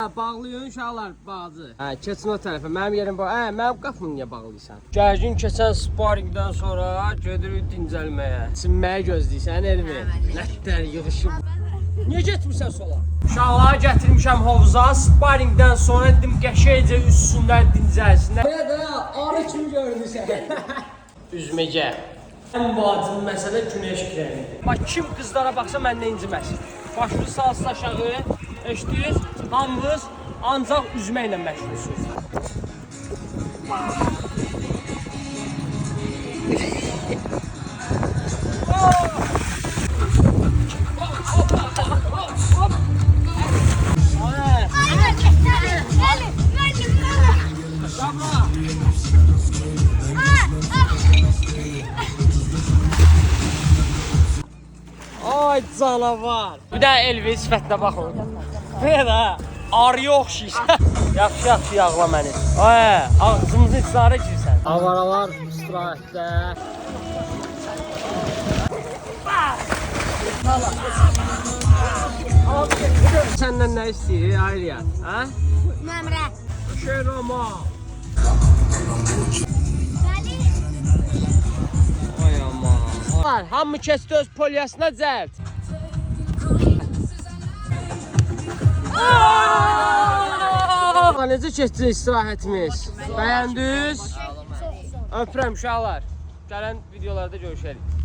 Bağlayın uşaqlar bazı. Keçin o tərəfə. Mənim yerim bu. Mənim qapımı niyə bağlayırsan? Gərgin keçən sparingdən sonra gedirik dincəlməyə. Sinməyə gözləyirsən Elmi. Nətər yığışıb. Niyə getmirsən sola? Uşaqları gətirmişəm hovuza. Sparingdən sonra dedim qəşəngcə üstündən dincəlsinlər. Belə də arı kimi görünürsən. Üzməcə. Ən vacib məsələ günəş kremidir. Bax kim qızlara baxsa məndən inciməsin. Başını salsın aşağı, eşitdiniz? Hamınız ancaq üzməklə məşğulsunuz. Ay canavar. Bir də Elvis sifətinə baxın. Belə də arıya oxşayırsan. Yaxşı yağla məni. Ağzımızın içləri girsən. Avaralar istirahətdə. Səndən nə istəyir Ayriyat? Məmrə. Şerama. Ay aman. Hamı keçdi öz polyasına cəld. Necə keçdi istirahətimiz? Bəyəndiniz? Öpürəm uşaqlar. Gələn videolarda görüşərik.